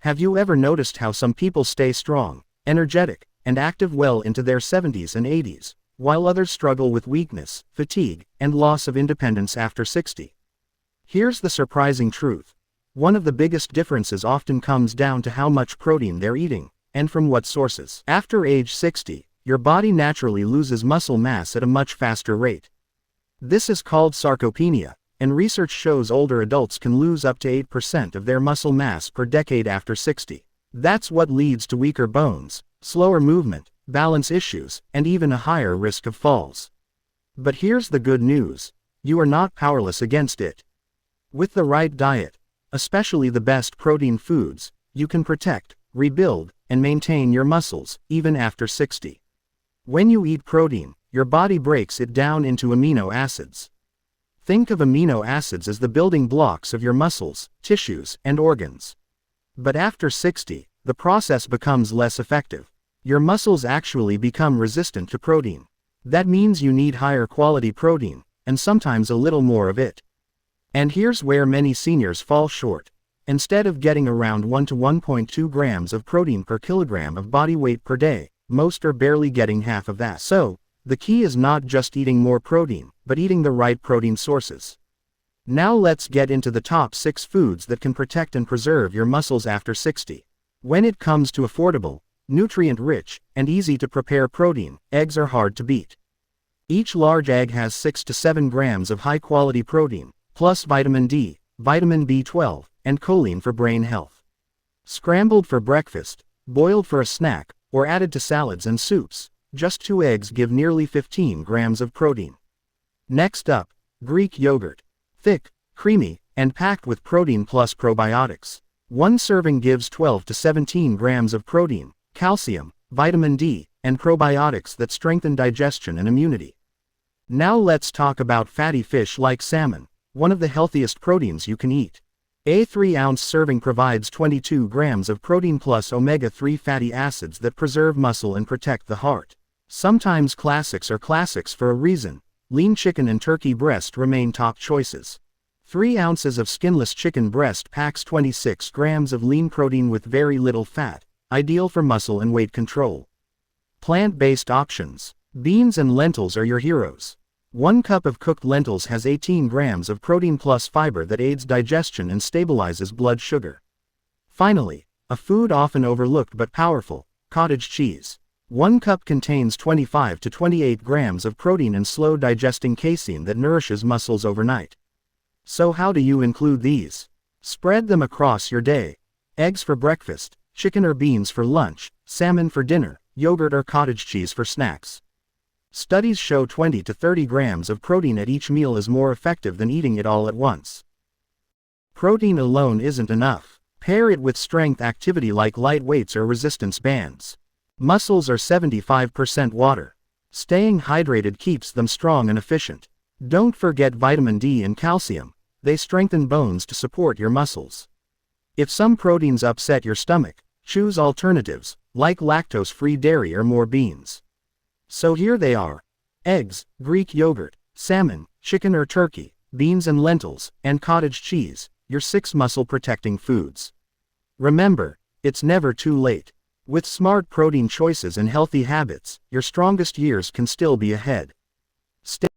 Have you ever noticed how some people stay strong, energetic, and active well into their 70s and 80s, while others struggle with weakness, fatigue, and loss of independence after 60? Here's the surprising truth. One of the biggest differences often comes down to how much protein they're eating, and from what sources. After age 60, your body naturally loses muscle mass at a much faster rate. This is called sarcopenia, and research shows older adults can lose up to 8% of their muscle mass per decade after 60. That's what leads to weaker bones, slower movement, balance issues, and even a higher risk of falls. But here's the good news. You are not powerless against it. With the right diet, especially the best protein foods, you can protect, rebuild, and maintain your muscles, even after 60. When you eat protein, your body breaks it down into amino acids. Think of amino acids as the building blocks of your muscles, tissues, and organs. But after 60, the process becomes less effective. Your muscles actually become resistant to protein. That means you need higher quality protein, and sometimes a little more of it. And here's where many seniors fall short. Instead of getting around 1 to 1.2 grams of protein per kilogram of body weight per day, most are barely getting half of that. So, the key is not just eating more protein, but eating the right protein sources. Now let's get into the top 6 foods that can protect and preserve your muscles after 60. When it comes to affordable, nutrient-rich, and easy-to-prepare protein, eggs are hard to beat. Each large egg has 6 to 7 grams of high-quality protein, plus vitamin D, vitamin B12, and choline for brain health. Scrambled for breakfast, boiled for a snack, or added to salads and soups, just 2 eggs give nearly 15 grams of protein. Next up, Greek yogurt. Thick, creamy, and packed with protein plus probiotics. 1 serving gives 12 to 17 grams of protein, calcium, vitamin D, and probiotics that strengthen digestion and immunity. Now let's talk about fatty fish like salmon, one of the healthiest proteins you can eat. A 3-ounce serving provides 22 grams of protein plus omega-3 fatty acids that preserve muscle and protect the heart. Sometimes classics are classics for a reason. Lean chicken and turkey breast remain top choices. 3 ounces of skinless chicken breast packs 26 grams of lean protein with very little fat, ideal for muscle and weight control. Plant-based options. Beans and lentils are your heroes. 1 cup of cooked lentils has 18 grams of protein plus fiber that aids digestion and stabilizes blood sugar. Finally, a food often overlooked but powerful, cottage cheese. 1 cup contains 25 to 28 grams of protein and slow-digesting casein that nourishes muscles overnight. So how do you include these? Spread them across your day. Eggs for breakfast, chicken or beans for lunch, salmon for dinner, yogurt or cottage cheese for snacks. Studies show 20 to 30 grams of protein at each meal is more effective than eating it all at once. Protein alone isn't enough. Pair it with strength activity like light weights or resistance bands. Muscles are 75% water. Staying hydrated keeps them strong and efficient. Don't forget vitamin D and calcium. They strengthen bones to support your muscles. If some proteins upset your stomach, choose alternatives, like lactose-free dairy or more beans. So here they are. Eggs, Greek yogurt, salmon, chicken or turkey, beans and lentils, and cottage cheese, your 6 muscle-protecting foods. Remember, it's never too late. With smart protein choices and healthy habits, your strongest years can still be ahead. Stay